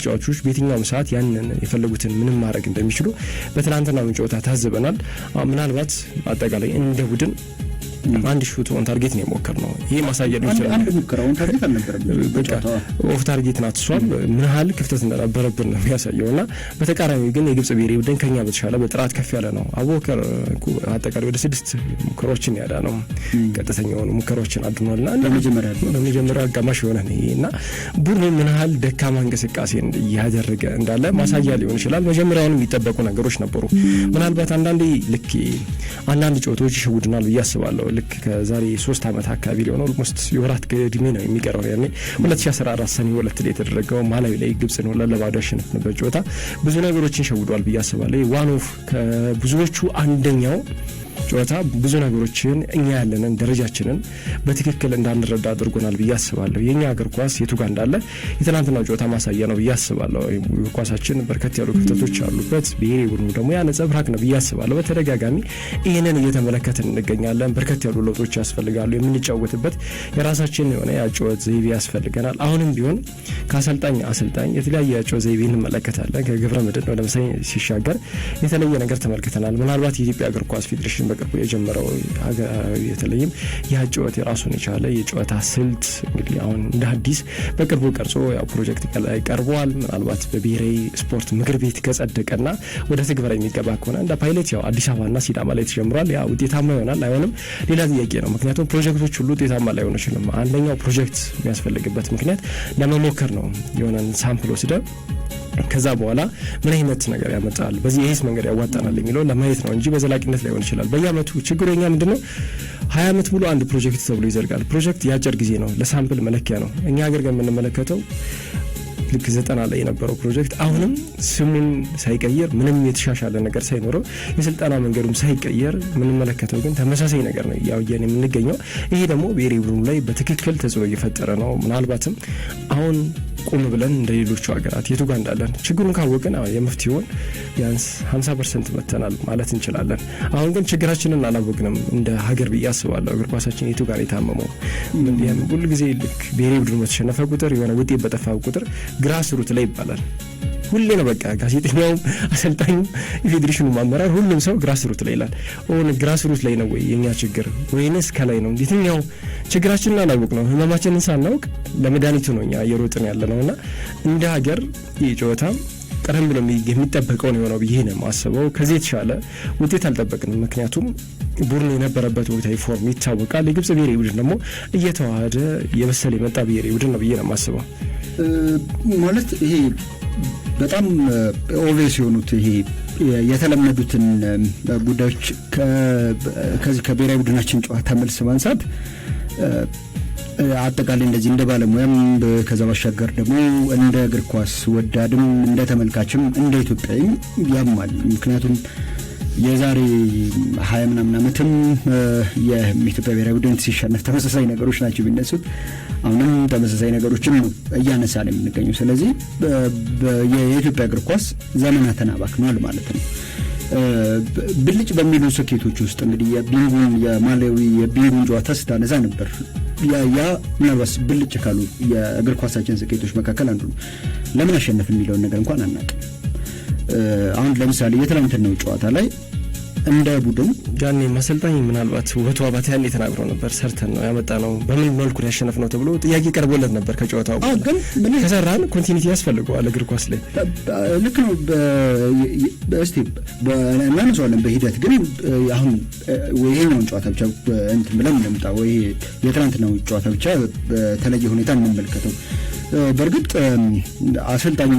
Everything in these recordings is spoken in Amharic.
ተጫዋቾች በየትኛውም ሰዓት ያንን የፈለጉትን ምንም ማድረግ እንደሚችሉ በትናንትናው ጨዋታ ታዝበናል። ምናልባት አጠቃላይ እንደ ቡድን አንድ ሹት ኦን ታርጌት ነው የሞከርነው። ይሄ ማሳያ ነው ይችላል። አንድ ሙከራው ኦን ታርጌት አልነበረም። ኦፍ ታርጌት ናት እሷም ምን ያህል ክፍተት እንደነበረብን ነው የሚያሳየውና በተቃራኒው ግን የግብጽ ብሔራዊ ቡድን ከኛ በተሻለ በጥራት ከፍ ያለ ነው። አቡበከር አጠቃላይ ወደ 6 ሙከራዎችን ያዳ ነው ቀጥተኛውን ሙከራዎችን አድኗልና በመጀመሪያ አጋማሽ የሆነ ነውና ቡድኑ ምን ያህል ደካማ እንቅስቃሴ ያደረገ እንዳለ ማሳያ ሊሆን ይችላል። መጀመሪያውንም የሚጠበቁ ነገሮች ነበሩ። ምናልባት አንዳንድ ጨዋታዎች ይሸውዱናል ብዬ አስባለሁ። ልክ ከዛሬ 3 አመት አካባቢ ሊሆነው ኦልሞስት የወራት ገድሜ ነው የሚቀረው። ያኔ 2014 ሰኔ 2 ላይ የተደረገው ማላዊ ላይ ግብጽን 2-0 ያሸነፈበት ጨዋታ ብዙ ነገሮችን ሸውዷል ብዬ አስባለሁ። ዋን ኦፍ ከብዙዎቹ አንደኛው ጨዋታ ብዙ ነገሮችን እኛ ያለንን ደረጃችንን በትክክል እንዳንረዳ አድርጎናል ብዬ አስባለሁ። የኛ እግር ኳስ የቱ ጋር እንዳለ የትናንትናው ጨዋታ ማሳያ ነው ብዬ አስባለሁ። እግር ኳሳችን በርከት ያሉ ክፍተቶች አሉበት። ብሔራዊ ቡድኑ ደግሞ ያነጸብራቅ ነው ብዬ አስባለሁ። በተደጋጋሚ ይሄንን እየተመለከትን እንገኛለን። በርከት ያሉ ለውጦች ያስፈልጋሉ። የምንጫወትበት የራሳችን የሆነ ያጨዋወት ዘይቤ ያስፈልገናል። አሁንም ቢሆን ከአሰልጣኝ የተለያየ ያጨዋወት ዘይቤ እንመለከታለን። ከገብረ መድህን ወደ መሳይ ሲሻገር የተለየ ነገር ተመልክተናል። ምናልባት የኢትዮጵያ እግር ኳስ ፌዴሬሽን በቅርቡ የጀመረው የተለይም ያጨዋወት የራሱን የቻለ የጨዋታ ስልት እንግዲህ አሁን እንደ አዲስ በቅርቡ ቀርጾ ያው ፕሮጀክት ላይ ቀርቧል። ምናልባት በብሔራዊ ስፖርት ምክር ቤት ከጸደቀና ወደ ተግባር የሚገባ ከሆነ እንደ ፓይለት ያው አዲስ አበባና ሲዳማ ላይ ተጀምሯል። ያ ውጤታማ ይሆናል አይሆንም ሌላ ጥያቄ ነው። ምክንያቱም ፕሮጀክቶች ሁሉ ውጤታማ ላይሆኑ ይችላል። አንደኛው ፕሮጀክት የሚያስፈልግበት ምክንያት ለመሞከር ነው። የሆነን ሳምፕል ወስደ ከዛ በኋላ ምን አይነት ነገር ያመጣል በዚህ ይሄስ መንገድ ያዋጣናል የሚለው ለማየት ነው እንጂ በዘላቂነት ላይሆን ይችላል። በየአመቱ ችግሩኛ ምንድነው 20 አመት ሙሉ አንድ ፕሮጀክት ተብሎ ይዘርጋል። ፕሮጀክት ያጭር ጊዜ ነው፣ ለሳምፕል መለኪያ ነው። እኛ ሀገር ግን የምንመለከተው ልክ 90 ላይ የነበረው ፕሮጀክት አሁንም ስሙን ሳይቀየር ምንም የተሻሻለ ነገር ሳይኖረው የስልጣና መንገዱም ሳይቀየር የምንመለከተው ግን ተመሳሳይ ነገር ነው ያውየን የምንገኘው። ይሄ ደግሞ ብሔራዊ ቡድኑ ላይ በትክክል ተጽዕኖ እየፈጠረ ነው። ምናልባትም አሁን ቆም ብለን እንደሌሎቹ ሀገራት የቱ ጋር እንዳለን ችግሩን ካወቅን የመፍትሄውን ቢያንስ 50% መተናል ማለት እንችላለን። አሁን ግን ችግራችንን አላወቅንም እንደ ሀገር ብዬ አስባለሁ። እግር ኳሳችን የቱ ጋር የታመመው ሁሉ ጊዜ ልክ ብሔራዊ ቡድኑ በተሸነፈ ቁጥር የሆነ ውጤት በጠፋ ቁጥር ግራስ ሩት ላይ ይባላል። ሁሌ ነው በቃ ጋዜጠኛውም አሰልጣኙም የፌዴሬሽኑ ማመራር ሁሉም ሰው ግራስ ሩት ላይ ይላል። ግራስ ሩት ላይ ነው ወይ የኛ ችግር ወይንስ ከላይ ነው? የትኛው ችግራችንን አላወቅ ነው። ህመማችንን ሳናውቅ ለመድኃኒቱ ነው እኛ እየሮጥን ያለነውና እንደ ሀገር የጨዋታ ቀደም ብሎ የሚጠበቀው ነው የሆነው ብዬ ነው የማስበው። ከዚህ የተሻለ ውጤት አልጠበቅንም። ምክንያቱም ቡድኑ የነበረበት ወቅታዊ ፎርም ይታወቃል። የግብጽ ብሔራዊ ቡድን ደግሞ እየተዋሃደ የበሰለ የመጣ ብሔራዊ ቡድን ነው ብዬ ነው የማስበው። ማለት ይሄ በጣም ኦብቪየስ የሆኑት ይሄ የተለመዱትን ጉዳዮች ከዚህ ከብሔራዊ ቡድናችን ጨዋታ መልስ ማንሳት አጠቃላይ እንደዚህ እንደ ባለሙያም ከዛ ባሻገር ደግሞ እንደ እግር ኳስ ወዳድም እንደ ተመልካችም እንደ ኢትዮጵያዊም ያማል። ምክንያቱም የዛሬ 20 ምናምን ዓመትም የኢትዮጵያ ብሔራዊ ቡድን ሲሸነፍ ተመሳሳይ ነገሮች ናቸው ቢነሱት፣ አሁንም ተመሳሳይ ነገሮችን ነው እያነሳን የምንገኘው። ስለዚህ የኢትዮጵያ እግር ኳስ ዘመናትን አባክኗል ማለት ነው። ብልጭ በሚሉ ስኬቶች ውስጥ እንግዲህ የማላዊ የቢንጉን ጨዋታ ስታነሳ ነበር። ያ ምናልባት ብልጭ ካሉ የእግር ኳሳችን ስኬቶች መካከል አንዱ ነው። ለምን አሸነፍ የሚለውን ነገር እንኳን አናውቅም። አሁን ለምሳሌ የትናንትናው ጨዋታ ላይ እንደ ቡድን ያኔ ማሰልጣኝ ምናልባት ውበቱ አባተ ያኔ ተናግረው ነበር። ሰርተን ነው ያመጣነው በምን መልኩ ያሸነፍ ነው ተብሎ ጥያቄ ቀርቦለት ነበር ከጨዋታው። ግን ከሰራን ኮንቲኒቲ ያስፈልገዋል እግር ኳስ ላይ ልክ ነው። በስቲ እናነሳዋለን በሂደት ግን አሁን ይሄኛውን ጨዋታ ብቻ እንትን ብለን እንምጣ ወይ የትናንትናው ጨዋታ ብቻ በተለየ ሁኔታ እንመልከተው። በእርግጥ አሰልጣኙ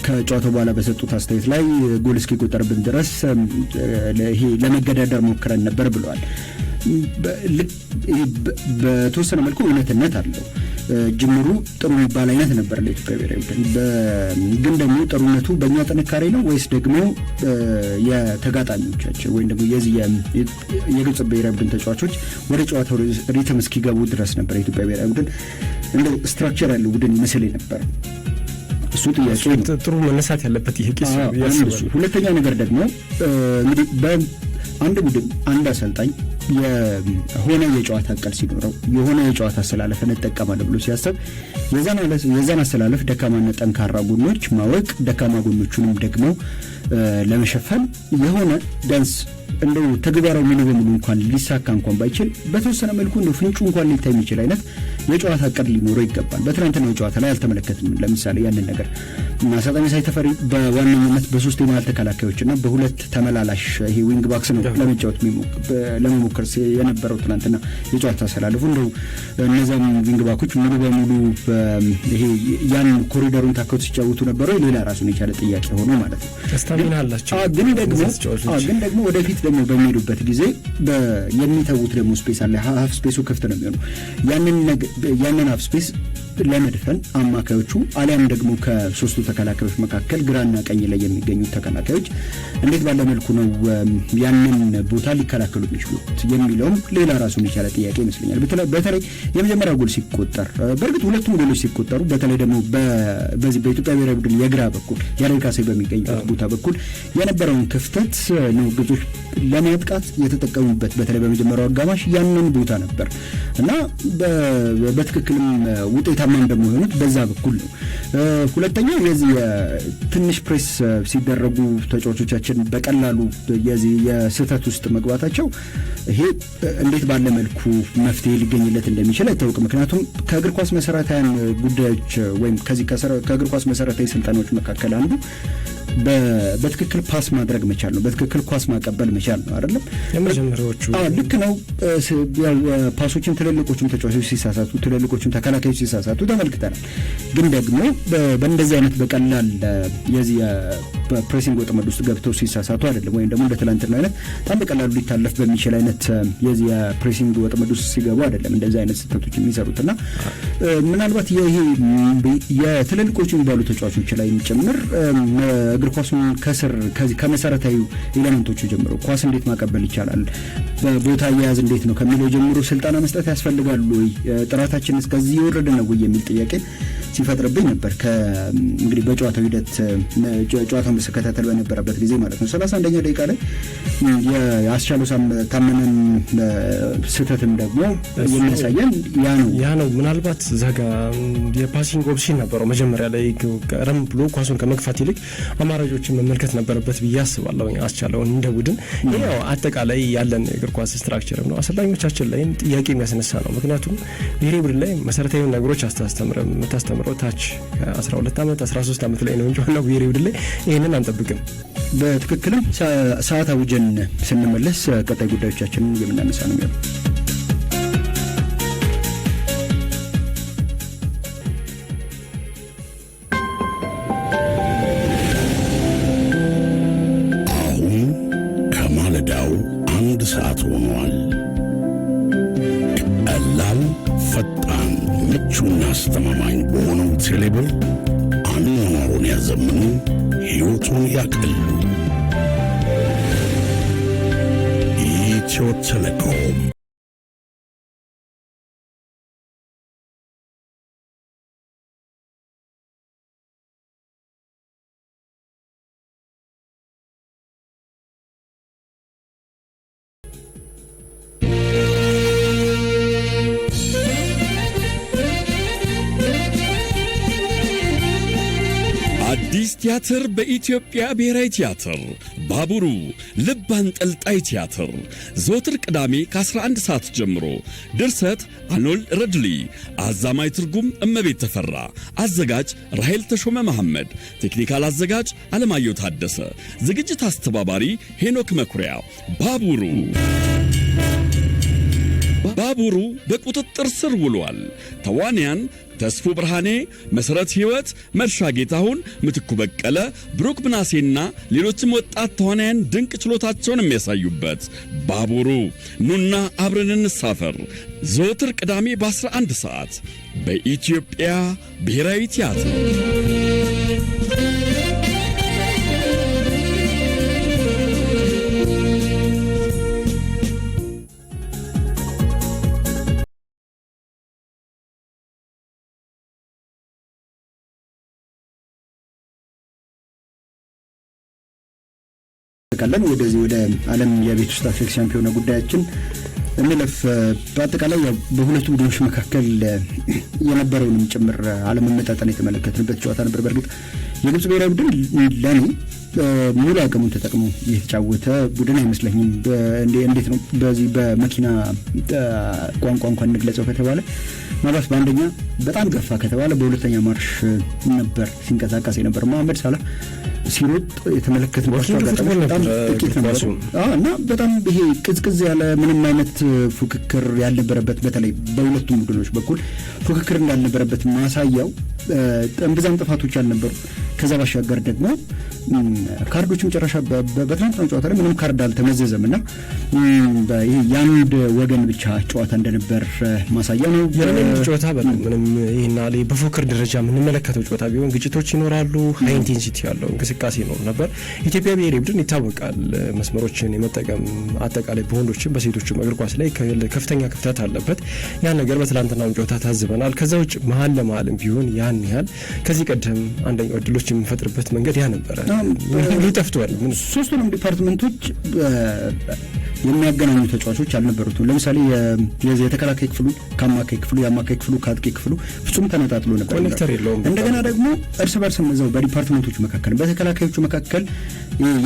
ከጨዋታው በኋላ በሰጡት አስተያየት ላይ ጎል እስኪቆጠርብን ድረስ ይሄ ለመገዳደር ሞክረን ነበር ብለዋል። በተወሰነ መልኩ እውነትነት አለው። ጅምሩ ጥሩ የሚባል አይነት ነበር ለኢትዮጵያ ብሔራዊ ቡድን። ግን ደግሞ ጥሩነቱ በእኛ ጥንካሬ ነው ወይስ ደግሞ የተጋጣሚዎቻቸው ወይም ደግሞ የዚህ የግብጽ ብሔራዊ ቡድን ተጫዋቾች ወደ ጨዋታው ሪትም እስኪገቡ ድረስ ነበር የኢትዮጵያ ብሔራዊ ቡድን እንደው ስትራክቸር ያለው ቡድን ይመስል ነበር? እሱ ጥያቄ ጥሩ መነሳት ያለበት ይሄ ቄስ ያስባል። ሁለተኛ ነገር ደግሞ እንግዲህ በአንድ ቡድን አንድ አሰልጣኝ የሆነ የጨዋታ አቀል ሲኖረው የሆነ የጨዋታ አሰላለፍ እንጠቀማለን ብሎ ሲያስብ የዛን አሰላለፍ ደካማና ጠንካራ ጎኖች ማወቅ ደካማ ጎኖቹንም ደግሞ ለመሸፈን የሆነ ቢያንስ እንደው ተግባራዊ ሙሉ በሙሉ እንኳን ሊሳካ እንኳን ባይችል በተወሰነ መልኩ እንደው ፍንጩ እንኳን ሊታይ የሚችል አይነት የጨዋታ አቀድ ሊኖረው ይገባል። በትናንትናው ጨዋታ ላይ አልተመለከትንም። ለምሳሌ ያንን ነገር አሰልጣኝ ኢሳይ ተፈሪ በዋነኝነት በሶስት የመሃል ተከላካዮችና በሁለት ተመላላሽ ይሄ ዊንግ ባክስ ነው ለመጫወት ለመሞከር የነበረው ትናንትና የጨዋታ አሰላለፉ እንደው እነዛም ዊንግ ባኮች ሙሉ በሙሉ ይሄ ያን ኮሪደሩን ታከው ሲጫወቱ ነበረው ሌላ ራሱን የቻለ ጥያቄ ሆኖ ማለት ነው። ተስታሚና አላቸው ግን ደግሞ ወደፊት ደግሞ በሚሄዱበት ጊዜ የሚተውት ደግሞ ስፔስ አለ። ሀፍ ስፔሱ ክፍት ነው የሚሆነው። ያንን ሀፍ ስፔስ ለመድፈን አማካዮቹ አሊያም ደግሞ ከሶስቱ ተከላካዮች መካከል ግራና ቀኝ ላይ የሚገኙት ተከላካዮች እንዴት ባለ መልኩ ነው ያንን ቦታ ሊከላከሉ የሚችሉት የሚለውም ሌላ ራሱን የቻለ ጥያቄ ይመስለኛል። በተለይ የመጀመሪያው ጎል ሲቆጠር በእርግጥ ሁለቱም ጎሎች ሲቆጠሩ በተለይ ደግሞ በዚህ በኢትዮጵያ ብሔራዊ ቡድን የግራ በኩል ያሬድ ካሴ በሚገኝበት ቦታ በኩል የነበረውን ክፍተት ነው ግዞች ለማጥቃት የተጠቀሙበት። በተለይ በመጀመሪያው አጋማሽ ያንን ቦታ ነበር እና በትክክልም ውጤታማ እንደሚሆኑት በዛ በኩል ነው። ሁለተኛው የዚህ ትንሽ ፕሬስ ሲደረጉ ተጫዋቾቻችን በቀላሉ የዚህ የስህተት ውስጥ መግባታቸው ይሄ እንዴት ባለ መልኩ መፍትሄ ሊገኝለት እንደሚችል አይታወቅም። ምክንያቱም ከእግር ኳስ መሰረታዊ ጉዳዮች ወይም ከእግር ኳስ መሰረታዊ ስልጠናዎች መካከል አንዱ በትክክል ፓስ ማድረግ መቻል ነው። በትክክል ኳስ ማቀበል መቻል ነው አይደለም? የመጀመሪያዎቹ ልክ ነው። ፓሶችን ትልልቆቹም ተጫዋቾች ሲሳሳቱ፣ ትልልቆቹም ተከላካዮች ሲሳሳቱ ተመልክተናል። ግን ደግሞ በእንደዚህ አይነት በቀላል የዚህ በፕሬሲንግ ወጥመድ ውስጥ ገብተው ሲሳሳቱ አይደለም፣ ወይም ደግሞ እንደ ትናንትና አይነት በጣም በቀላሉ ሊታለፍ በሚችል አይነት የዚህ የፕሬሲንግ ወጥመድ ውስጥ ሲገቡ አይደለም እንደዚህ አይነት ስህተቶች የሚሰሩትና ምናልባት ይሄ የትልልቆቹ የሚባሉ ተጫዋቾች ላይ ጭምር እግር ኳሱን ከስር ከመሰረታዊ ኤሌመንቶቹ ጀምሮ ኳስ እንዴት ማቀበል ይቻላል፣ በቦታ አያያዝ እንዴት ነው ከሚለው ጀምሮ ስልጠና መስጠት ያስፈልጋል ወይ፣ ጥራታችን እስከዚህ የወረደ ነው ወይ የሚል ጥያቄ ሲፈጥርብኝ ነበር። እንግዲህ በጨዋታው ሂደት ጨዋታውን በተከታተል በነበረበት ጊዜ ማለት ነው 31ኛ ደቂቃ ላይ የአስቻለው ታመነን ስህተትም ደግሞ የሚያሳየን ያ ነው። ምናልባት ዛጋ የፓሲንግ ኦፕሽን ነበረው መጀመሪያ ላይ ቀረም ብሎ ኳሱን ከመግፋት ይልቅ አማራጮችን መመልከት ነበረበት ብዬ አስባለሁ። አስቻለውን እንደ ቡድን ያው አጠቃላይ ያለን የእግር ኳስ ስትራክቸርም ነው አሰልጣኞቻችን ላይም ጥያቄ የሚያስነሳ ነው። ምክንያቱም ብሔራዊ ቡድን ላይ መሰረታዊ ነገሮች የምታስተምረው ታች 12 ዓመት 13 ዓመት ላይ ነው እንጂ ዋናው ብሔራዊ ቡድን ላይ ይህንን አንጠብቅም። በትክክልም ሰዓት አውጀን ስንመለስ ቀጣይ ጉዳዮቻችንን የምናነሳ ነው የሚሆነው። ሰዓት ሆኗል። ቀላል፣ ፈጣን፣ ምቹና አስተማማኝ በሆነው ቴሌብር አኗኗሩን ያዘምኑ፣ ሕይወቱን ያቀሉ። ኢትዮ ቴሌኮም አዲስ ቲያትር በኢትዮጵያ ብሔራዊ ቲያትር ባቡሩ ልብ አንጠልጣይ ቲያትር ዘወትር ቅዳሜ ከ11 ሰዓት ጀምሮ። ድርሰት አኖል ረድሊ፣ አዛማይ ትርጉም እመቤት ተፈራ፣ አዘጋጅ ራሄል ተሾመ መሐመድ፣ ቴክኒካል አዘጋጅ አለማየሁ ታደሰ፣ ዝግጅት አስተባባሪ ሄኖክ መኩሪያ። ባቡሩ በቁጥጥር ስር ውሏል። ተዋንያን ተስፉ ብርሃኔ፣ መሰረት ሕይወት፣ መርሻ ጌታሁን፣ ምትኩ በቀለ፣ ብሩክ ምናሴና ሌሎችም ወጣት ተዋናያን ድንቅ ችሎታቸውን የሚያሳዩበት ባቡሩ ኑና አብረን እንሳፈር። ዘወትር ቅዳሜ በ11 ሰዓት በኢትዮጵያ ብሔራዊ ቲያትር። ወደዚህ ወደ ዓለም የቤት ውስጥ አትሌቲክስ ሻምፒዮና ጉዳያችን እንለፍ። በአጠቃላይ በሁለቱ ቡድኖች መካከል የነበረውንም ጭምር አለመመጣጠን የተመለከትንበት ጨዋታ ነበር። በእርግጥ የግብጽ ብሔራዊ ቡድን ለኔ ሙሉ አቅሙን ተጠቅሞ የተጫወተ ቡድን አይመስለኝም። እንዴት ነው በዚህ በመኪና ቋንቋ እንኳን እንግለጸው ከተባለ ማለት በአንደኛ በጣም ገፋ ከተባለ በሁለተኛ ማርሽ ነበር ሲንቀሳቀስ የነበር። መሐመድ ሳላህ ሲሮጥ የተመለከትንባቸው አጋጣሚዎች በጣም ጥቂት ነበሩ እና በጣም ይሄ ቅዝቅዝ ያለ ምንም አይነት ፉክክር ያልነበረበት በተለይ በሁለቱም ቡድኖች በኩል ፉክክር እንዳልነበረበት ማሳያው እምብዛም ጥፋቶች አልነበሩ። ከዛ ባሻገር ደግሞ ካርዶቹ መጨረሻ በትናንትናው ጨዋታ ላይ ምንም ካርድ አልተመዘዘም እና ይሄ የአንድ ወገን ብቻ ጨዋታ እንደነበር ማሳያ ነው። የረመንድ ጨዋታ ምንም ይሄና በፉክክር ደረጃ የምንመለከተው ጨዋታ ቢሆን ግጭቶች ይኖራሉ፣ ሃይ ኢንቴንሲቲ ያለው እንቅስቃሴ ይኖር ነበር። ኢትዮጵያ ብሔራዊ ቡድን ይታወቃል መስመሮችን የመጠቀም አጠቃላይ በወንዶችም በሴቶችም እግር ኳስ ላይ ከፍተኛ ክፍተት አለበት። ያን ነገር በትናንትናው ጨዋታ ታዝበናል። ከዛ ውጭ መሀል ለመሀልም ቢሆን ያን ያህል ከዚህ ቀደም አንደኛው እድሎች የምንፈጥርበት መንገድ ያ ነበረ። ሊጠፍቷል። ሶስቱንም ዲፓርትመንቶች የሚያገናኙ ተጫዋቾች አልነበሩትም። ለምሳሌ የተከላካይ ክፍሉ ከአማካይ ክፍሉ፣ የአማካይ ክፍሉ ከአጥቂ ክፍሉ ፍጹም ተነጣጥሎ ነበር። ኮኔክተር የለውም። እንደገና ደግሞ እርስ በርስ እዛው በዲፓርትመንቶቹ መካከል በተከላካዮቹ መካከል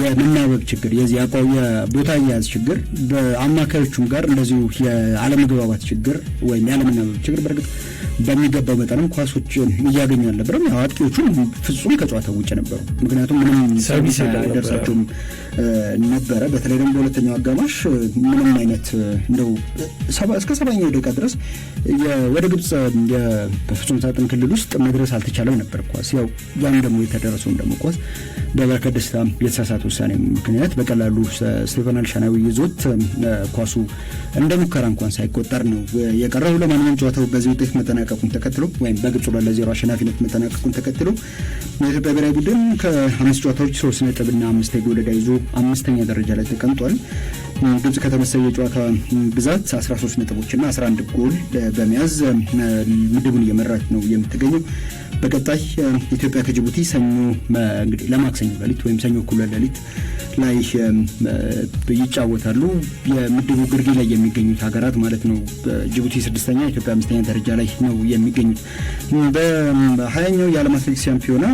የመናበብ ችግር፣ የዚህ የቦታ አያያዝ ችግር፣ በአማካዮቹም ጋር እንደዚሁ የአለመግባባት ችግር ወይም ያለመናበብ ችግር በእርግጥ በሚገባው መጠንም ኳሶች እያገኙ አልነበረም። አጥቂዎቹ ፍጹም ከጨዋታው ውጭ ነበሩ። ምክንያቱም ምንም ሰርቪስ አይደርሳቸውም ነበረ። በተለይ ደግሞ በሁለተኛው አጋማሽ ምንም አይነት እንደው እስከ 70ኛው ደቂቃ ድረስ ወደ ግብጽ በፍጹም ሳጥን ክልል ውስጥ መድረስ አልተቻለም ነበር ኳስ። ያም ደግሞ የተደረሰውን ደግሞ ኳስ በበረከት ደስታ የተሳሳተ ውሳኔ ምክንያት በቀላሉ ስቴፋን አልሻናዊ ይዞት ኳሱ እንደ ሙከራ እንኳን ሳይቆጠር ነው የቀረው። ለማንኛውም ጨዋታው በዚህ ውጤት መጠናቀቁን ተከትሎ ወይም በግብጽ 2-0 አሸናፊነት መጠናቀቁን ተከትሎ የኢትዮጵያ ብሔራዊ ቡድን ከ5 ጨዋታዎች 3 ነጥብና 5 ጎል ይዞ 5ኛ ደረጃ ላይ ተቀምጧል። ግብጽ ከተመሳሳይ የጨዋታ ብዛት 13 ነጥቦችና 11 ጎል በመያዝ ምድቡን እየመራች ነው የምትገኘው። በቀጣይ ኢትዮጵያ ከጅቡቲ ሰኞ እንግዲህ ለማክሰኞ ሌሊት ወይም ሰኞ እኩለ ሌሊት ላይ ይጫወታሉ። የምድቡ ግርጌ ላይ የሚገኙት ሀገራት ማለት ነው። ጅቡቲ 6ኛ፣ ኢትዮጵያ 5ኛ ደረጃ ላይ ነው የሚገኙት። በ20ኛው የዓለም አትሌቲክስ ሻምፒዮና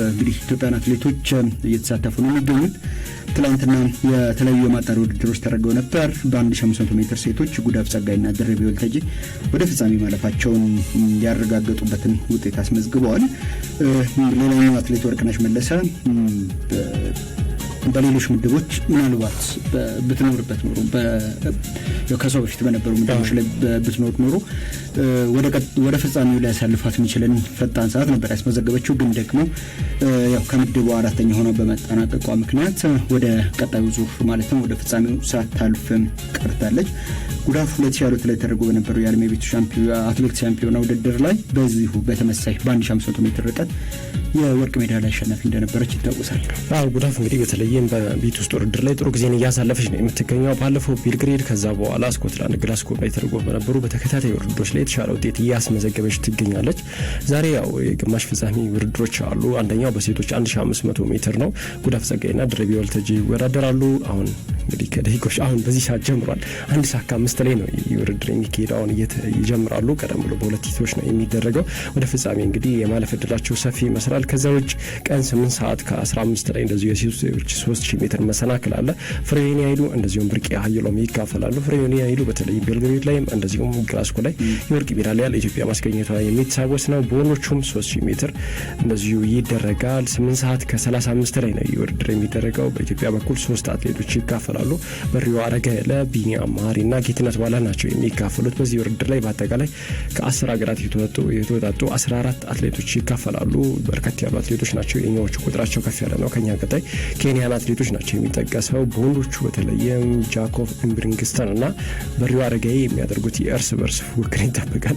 እንግዲህ ኢትዮጵያን አትሌቶች እየተሳተፉ ነው የሚገኙት። ትላንትና የተለያዩ የማጣሪያ ውድድሮች ተደርገው ነበር። በ1500 ሜትር ሴቶች ጉዳፍ ጸጋይና ደረቤ ወልተጂ ወደ ፍጻሜ ማለፋቸውን ያረጋገጡበትን ውጤት አስመዝግበዋል። ሌላኛው አትሌት ወርቅነሽ መለሰ በሌሎች ምድቦች ምናልባት ብትኖርበት ኖሮ ከሰው በፊት በነበሩ ምድቦች ላይ ብትኖር ኖሮ ወደ ፍጻሜው ላይ ያሳልፋት የሚችልን ፈጣን ሰዓት ነበር ያስመዘገበችው። ግን ደግሞ ከምድቡ 4ኛ ሆና በመጠናቀቋ ምክንያት ወደ ቀጣዩ ዙር ማለት ነው ወደ ፍጻሜው ሳታልፍ ቀርታለች። ጉዳፍ 2002 ላይ ተደርጎ በነበረው የዓለም የቤቱ አትሌቲክስ ሻምፒዮና ውድድር ላይ በዚሁ በተመሳይ በ1500 ሜትር ርቀት የወርቅ ሜዳሊያ አሸናፊ እንደነበረች ይታወሳል። ጉዳፍ እንግዲህ በተለይም በቤት ውስጥ ውድድር ላይ ጥሩ ጊዜን እያሳለፈች ነው የምትገኘው። ባለፈው ቤልግሬድ፣ ከዛ በኋላ ስኮትላንድ ግላስጎ ላይ ተደርጎ በነበሩ በተከታታይ ውድድሮች ላይ የተሻለ ውጤት እያስመዘገበች ትገኛለች። ዛሬ የግማሽ ፍጻሜ ውድድሮች አሉ። አንደኛው በሴቶች 1500 ሜትር ነው። ጉዳፍ ጸጋይና ደረቤ ወልተጂ ይወዳደራሉ። አሁን እንግዲህ ከደቂቆች አሁን በዚህ ሰዓት ጀምሯል። 1 ሰዓት ከ5 ላይ ነው ውድድር የሚካሄደው። አሁን ይጀምራሉ። ቀደም ብሎ በሁለት ሂቶች ነው የሚደረገው። ወደ ፍጻሜ እንግዲህ የማለፍ እድላቸው ሰፊ ይመስላል። ከዛ ውጭ ቀን 8 ሰዓት ከ15 ላይ እንደዚሁ የሴቶች 3000 ሜትር መሰናክል አለ። ፍሬዌኒ ኃይሉ እንደዚሁም ብርቄ ሀየሎም ይካፈላሉ። ፍሬዌኒ ኃይሉ በተለይ ቤልግሬድ ላይም እንደዚሁም ግላስጎ ላይ የወርቅ ሜዳሊያ ለኢትዮጵያ ማስገኘቷ የሚታወስ ነው። በወንዶቹም 3000 ሜትር እንደዚሁ ይደረጋል። 8 ሰዓት ከ35 ላይ ነው ውድድር የሚደረገው። በኢትዮጵያ በኩል 3 አትሌቶች ይካፈላሉ። በሪዮ አረጋለ፣ ቢኒያም ማሪና ጌትነት ባላ ናቸው የሚካፈሉት። በዚህ ውድድር ላይ በአጠቃላይ ከ10 ሀገራት የተወጣጡ 14 አትሌቶች ይካፈላሉ። በርከት ያሉ አትሌቶች ናቸው። የኛዎቹ ቁጥራቸው ከፍ ያለ ነው። ከኛ ቀጣይ ኬንያን አትሌቶች ናቸው የሚጠቀሰው። በወንዶቹ በተለይም ጃኮብ ኢምብሪንግስተን እና በሪዮ አረጋይ የሚያደርጉት የእርስ በርስ ፉክክር ይጠበቃል።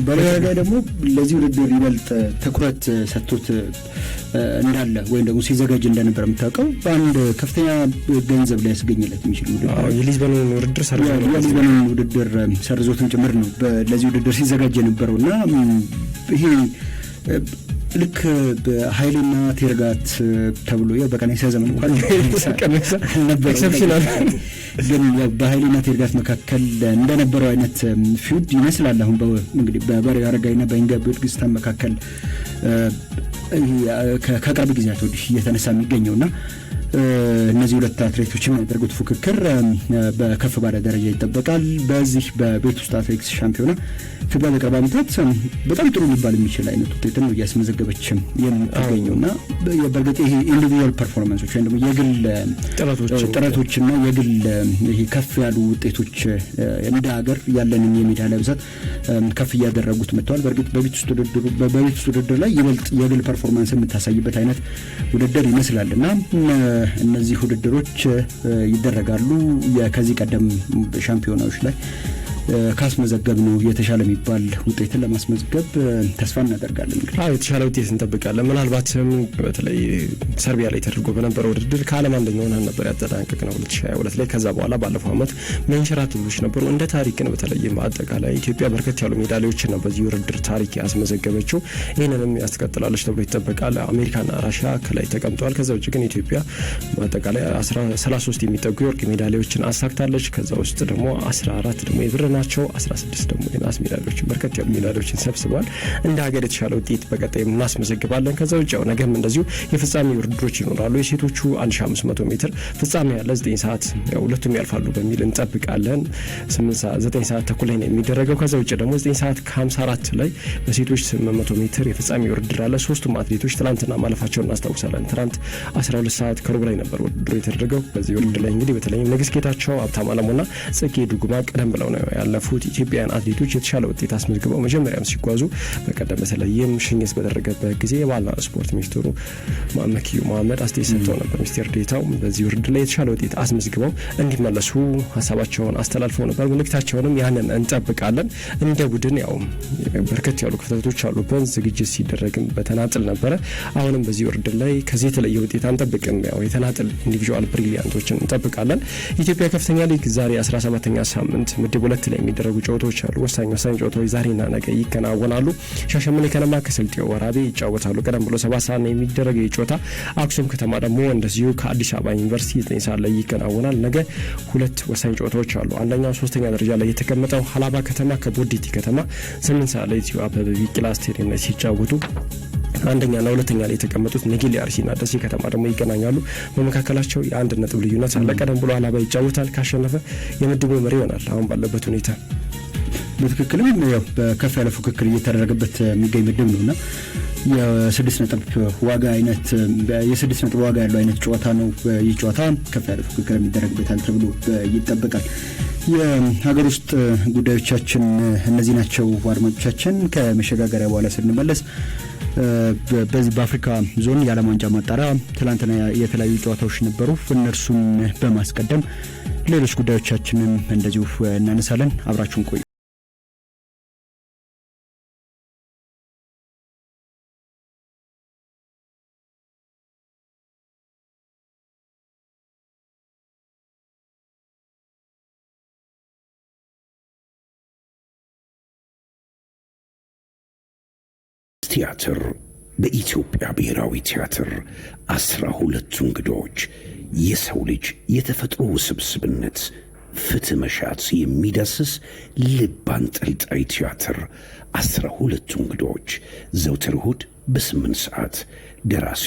በሪዮ አረጋይ ደግሞ ለዚህ ውድድር ይበልጥ ትኩረት ሰጥቶት እንዳለ ወይም ደግሞ ሲዘጋጅ እንደነበር የምታውቀው በአንድ ከፍተኛ ገንዘብ ላይ ያስገኝለት የሚችል የሊዝበኑን ውድድር ሰርዞትን ጭምር ነው ለዚህ ውድድር ሲዘጋጅ የነበረው እና ይሄ ልክ በኃይሌና ቴርጋት ተብሎ ያው በቀነኒሳ ዘመን እንኳን ኤክሰፕሽናል ግን ያው በኃይሌና ቴርጋት መካከል እንደነበረው አይነት ፊውድ ይመስላል። አሁን እንግዲህ በበሬ አረጋይና በኢንጋቢ ወድግስታን መካከል ከቅርብ ጊዜያት ወዲህ እየተነሳ የሚገኘውና እነዚህ ሁለት አትሌቶች የሚያደርጉት ፉክክር በከፍ ባለ ደረጃ ይጠበቃል። በዚህ በቤት ውስጥ አትሌቲክስ ሻምፒዮና ኢትዮጵያ በቅርብ ዓመታት በጣም ጥሩ ሊባል የሚችል አይነት ውጤትን ነው እያስመዘገበች የምትገኘውና በእርግጥ ይሄ ኢንዲቪጁዋል ፐርፎርማንሶች ወይም ደግሞ የግል ጥረቶችና የግል ይሄ ከፍ ያሉ ውጤቶች እንደ ሀገር ያለንን የሜዳሊያ ብዛት ከፍ እያደረጉት መጥተዋል። በእርግጥ በቤት ውስጥ ውድድር ላይ ይበልጥ የግል ፐርፎርማንስ የምታሳይበት አይነት ውድድር ይመስላልና እነዚህ ውድድሮች ይደረጋሉ። ከዚህ ቀደም ሻምፒዮናዎች ላይ ካስመዘገብ ነው የተሻለ የሚባል ውጤትን ለማስመዝገብ ተስፋ እናደርጋለን። እንግዲህ የተሻለ ውጤት እንጠብቃለን። ምናልባትም በተለይ ሰርቢያ ላይ ተደርጎ በነበረው ውድድር ከዓለም አንደኛ ሆነን ነበር ያጠናቀቅ ነው 2022 ላይ። ከዛ በኋላ ባለፈው ዓመት መንሸራተቶች ነበሩ። እንደ ታሪክ ግን በተለይም አጠቃላይ ኢትዮጵያ በርከት ያሉ ሜዳሊያዎችን ነው በዚህ ውድድር ታሪክ ያስመዘገበችው። ይህንንም ያስቀጥላለች ተብሎ ይጠበቃል። አሜሪካና ራሽያ ከላይ ተቀምጠዋል። ከዛ ውጭ ግን ኢትዮጵያ በአጠቃላይ 33 የሚጠጉ የወርቅ ሜዳሊያዎችን አሳክታለች። ከዛ ውስጥ ደግሞ 14 ደግሞ የብር ናቸው። 16 ደግሞ የናስ ሜዳሊያዎችን በርከት ያሉ ሜዳሊያዎችን ሰብስበዋል። እንደ ሀገር የተሻለ ውጤት በቀጣይ እናስመዘግባለን። ከዛ ውጭ ያው ነገም እንደዚሁ የፍጻሜ ውድድሮች ይኖራሉ። የሴቶቹ 1500 ሜትር ፍጻሜ ያለ 9 ሰዓት ያው ሁለቱም ያልፋሉ በሚል እንጠብቃለን። 9 ሰዓት ተኩል ላይ ነው የሚደረገው። ከዛ ውጭ ደግሞ 9 ሰዓት ከ54 ላይ በሴቶች 800 ሜትር የፍጻሜ ውድድር አለ። ሶስቱም አትሌቶች ትላንትና ማለፋቸውን እናስታውሳለን። ትናንት 12 ሰዓት ከሩብ ላይ ነበር ውድድሩ የተደረገው። በዚህ ውድድር ላይ እንግዲህ በተለይም ንግስት ጌታቸው፣ ሀብታም አለሙና ጽጌ ዱጉማ ቀደም ብለው ነው ያለፉት ኢትዮጵያውያን አትሌቶች የተሻለ ውጤት አስመዝግበው መጀመሪያም ሲጓዙ በቀደም በተለይም ሽኝት በተደረገበት ጊዜ የባህልና ስፖርት ሚኒስትሩ መኪዩ መሐመድ አስተያየት ሰጥተው ነበር። ሚኒስቴር ዴኤታው በዚህ ውድድር ላይ የተሻለ ውጤት አስመዝግበው እንዲመለሱ ሀሳባቸውን አስተላልፈው ነበር። ምልክታቸውንም ያንን እንጠብቃለን። እንደ ቡድን ያው በርከት ያሉ ክፍተቶች አሉብን። ዝግጅት ሲደረግም በተናጥል ነበረ። አሁንም በዚህ ውድድር ላይ ከዚህ የተለየ ውጤት አንጠብቅም። ያው የተናጥል ኢንዲቪጁዋል ብሪሊያንቶችን እንጠብቃለን። ኢትዮጵያ ከፍተኛ ሊግ ዛሬ 17ኛ ሳምንት ምድብ 2 ላይ የሚደረጉ ጨዋታዎች አሉ። ወሳኝ ጨዋታዎች ዛሬና ነገ ይከናወናሉ። ሻሸመኔ ከነማ ከስልጤ ወራቤ ይጫወታሉ። ቀደም ብሎ 7 ሰዓት ነው የሚደረገው የጨዋታ። አክሱም ከተማ ደግሞ እንደዚሁ ከአዲስ አበባ ዩኒቨርሲቲ 9 ሰዓት ላይ ይከናወናል። ነገ ሁለት ወሳኝ ጨዋታዎች አሉ። አንደኛው 3ኛ ደረጃ ላይ የተቀመጠው ሀላባ ከተማ ከቦዲቲ ከተማ 8 ሰዓት ላይ አበበ ቢቂላ ስቴዲየም ላይ ሲጫወቱ አንደኛና ሁለተኛ ላይ የተቀመጡት ነጌሌ አርሲና ደሴ ከተማ ደግሞ ይገናኛሉ። በመካከላቸው የአንድ ነጥብ ልዩነት አለ። ቀደም ብሎ ሀላባ ይጫወታል። ካሸነፈ የምድቡ መሪ ይሆናል። አሁን ባለበት ሁኔታ በትክክልም ያው በከፍ ያለ ፉክክር እየተደረገበት የሚገኝ ምድብ ነውና የስድስት ነጥብ ዋጋ ያለው አይነት ጨዋታ ነው። ይህ ጨዋታ ከፍ ያለ ፉክክር የሚደረግበታል ተብሎ ይጠበቃል። የሀገር ውስጥ ጉዳዮቻችን እነዚህ ናቸው። አድማጮቻችን ከመሸጋገሪያ በኋላ ስንመለስ በዚህ በአፍሪካ ዞን የዓለም ዋንጫ ማጣሪያ ትላንትና የተለያዩ ጨዋታዎች ነበሩ። እነርሱን በማስቀደም ሌሎች ጉዳዮቻችንን እንደዚሁ እናነሳለን። አብራችሁን ቆዩ። ቲያትር በኢትዮጵያ ብሔራዊ ቲያትር 12 እንግዶች የሰው ልጅ የተፈጥሮ ውስብስብነት ፍትህ መሻት የሚዳስስ ልብ አንጠልጣይ ቲያትር 12 እንግዶች ዘውትር እሁድ በ8 ሰዓት። ደራሲ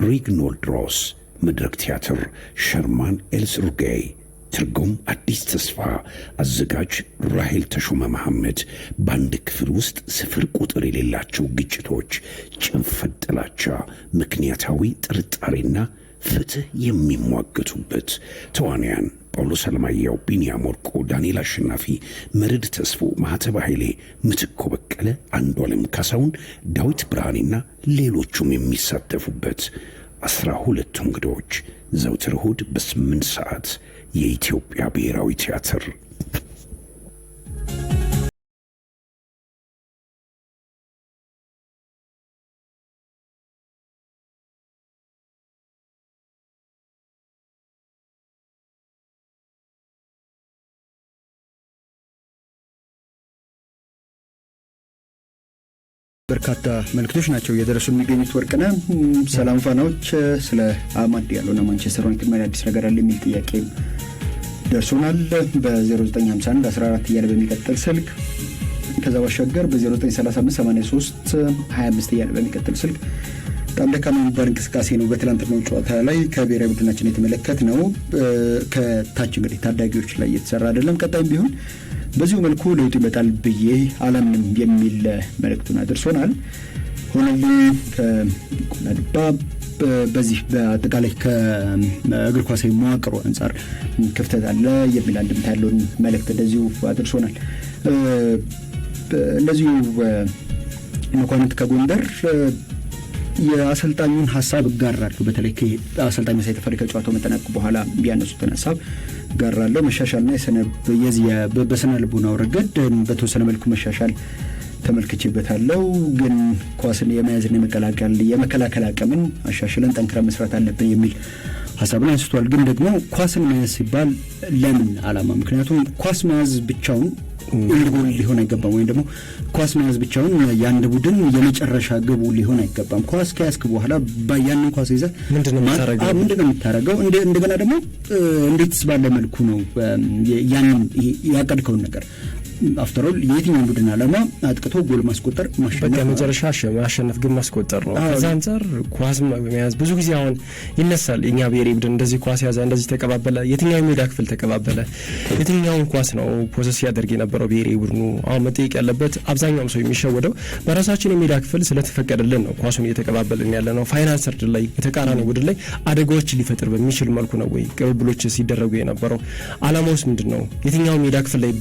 ሪግኖልድ ሮስ፣ መድረክ ቲያትር ሸርማን ኤልስሩጋይ፣ ትርጉም አዲስ ተስፋ፣ አዘጋጅ ራሄል ተሾመ መሐመድ። በአንድ ክፍል ውስጥ ስፍር ቁጥር የሌላቸው ግጭቶች፣ ጭንፈት፣ ጥላቻ፣ ምክንያታዊ ጥርጣሬና ፍትህ የሚሟገቱበት። ተዋንያን ጳውሎስ አለማየሁ፣ ቢንያም ወርቁ፣ ዳንኤል አሸናፊ፣ መርድ ተስፎ፣ ማህተባ ኃይሌ፣ ምትኮ በቀለ፣ አንዷለም ካሳውን፣ ዳዊት ብርሃኔና ሌሎቹም የሚሳተፉበት 12 እንግዶች ዘውትር እሁድ በ8 ሰዓት የኢትዮጵያ ብሔራዊ ቲያትር በርካታ መልክቶች ናቸው የደረሱ የሚገኙት። ወርቅነህ ሰላም ፋናዎች ስለ አማድ ዲያሎና ማንቸስተር ዩናይትድ ምን አዲስ ነገር አለ የሚል ጥያቄ ደርሶናል። በ0951 14 እያለ በሚቀጥል ስልክ ከዛ ባሻገር በ09358325 እያለ በሚቀጥል ስልክ በጣም ደካማ የሚባል እንቅስቃሴ ነው በትላንትናው ጨዋታ ላይ ከብሔራዊ ቡድናችን የተመለከት ነው። ከታች እንግዲህ ታዳጊዎች ላይ የተሰራ አይደለም። ቀጣይም ቢሆን በዚሁ መልኩ ለውጥ ይመጣል ብዬ አላምንም የሚል መልእክቱን አድርሶናል። ሆኖም ከቆላድባ በዚህ በአጠቃላይ ከእግር ኳሳዊ መዋቅሩ አንጻር ክፍተት አለ የሚል አንድምታ ያለውን መልእክት እንደዚሁ አድርሶናል። እንደዚሁ መኳንንት ከጎንደር የአሰልጣኙን ሀሳብ እጋራለሁ። በተለይ አሰልጣኝ መሳይ ተፈሪ ከጨዋታው መጠናቀቅ በኋላ ቢያነሱትን ሀሳብ እጋራለሁ። መሻሻልና በስነ ልቦናው ረገድ በተወሰነ መልኩ መሻሻል ተመልክቼበታለሁ። ግን ኳስን የመያዝና የመከላከል አቅምን አሻሽለን ጠንክረን መስራት አለብን የሚል ሀሳብን አንስቷል። ግን ደግሞ ኳስን መያዝ ሲባል ለምን ዓላማ? ምክንያቱም ኳስ መያዝ ብቻውን ጎል ሊሆን አይገባም፣ ወይም ደግሞ ኳስ መያዝ ብቻውን የአንድ ቡድን የመጨረሻ ግቡ ሊሆን አይገባም። ኳስ ከያዝክ በኋላ ያንን ኳስ ይዘህ ምንድነው የምታደርገው? እንደገና ደግሞ እንዴትስ ባለ መልኩ ነው ያንን ያቀድከውን ነገር አፍተር ኦል የትኛውን ቡድን ዓላማ አጥቅቶ ጎል ማስቆጠር ማሸነፍ፣ በመጨረሻ ማሸነፍ ግን ማስቆጠር ነው። ከዛ አንፃር ኳስ መያዝ ብዙ ጊዜ አሁን ይነሳል። የኛ ብሔራዊ ቡድን እንደዚህ ኳስ ያዘ፣ እንደዚህ ተቀባበለ፣ የትኛው የሜዳ ክፍል ተቀባበለ፣ የትኛውን ኳስ ነው ፖሰስ ያደርግ የነበረው ብሔራዊ ቡድኑ? አሁን መጠየቅ ያለበት አብዛኛውም ሰው የሚሸወደው በራሳችን የሜዳ ክፍል ስለተፈቀደልን ነው ኳሱን እየተቀባበልን ያለ ነው። ፋይናል ሰርድ ላይ የተቃራኒ ቡድን ላይ አደጋዎች ሊፈጥር በሚችል መልኩ ነው ወይ ቅብብሎች ሲደረጉ የነበረው? ዓላማውስ ምንድነው? የትኛው ሜዳ ክፍል ላይ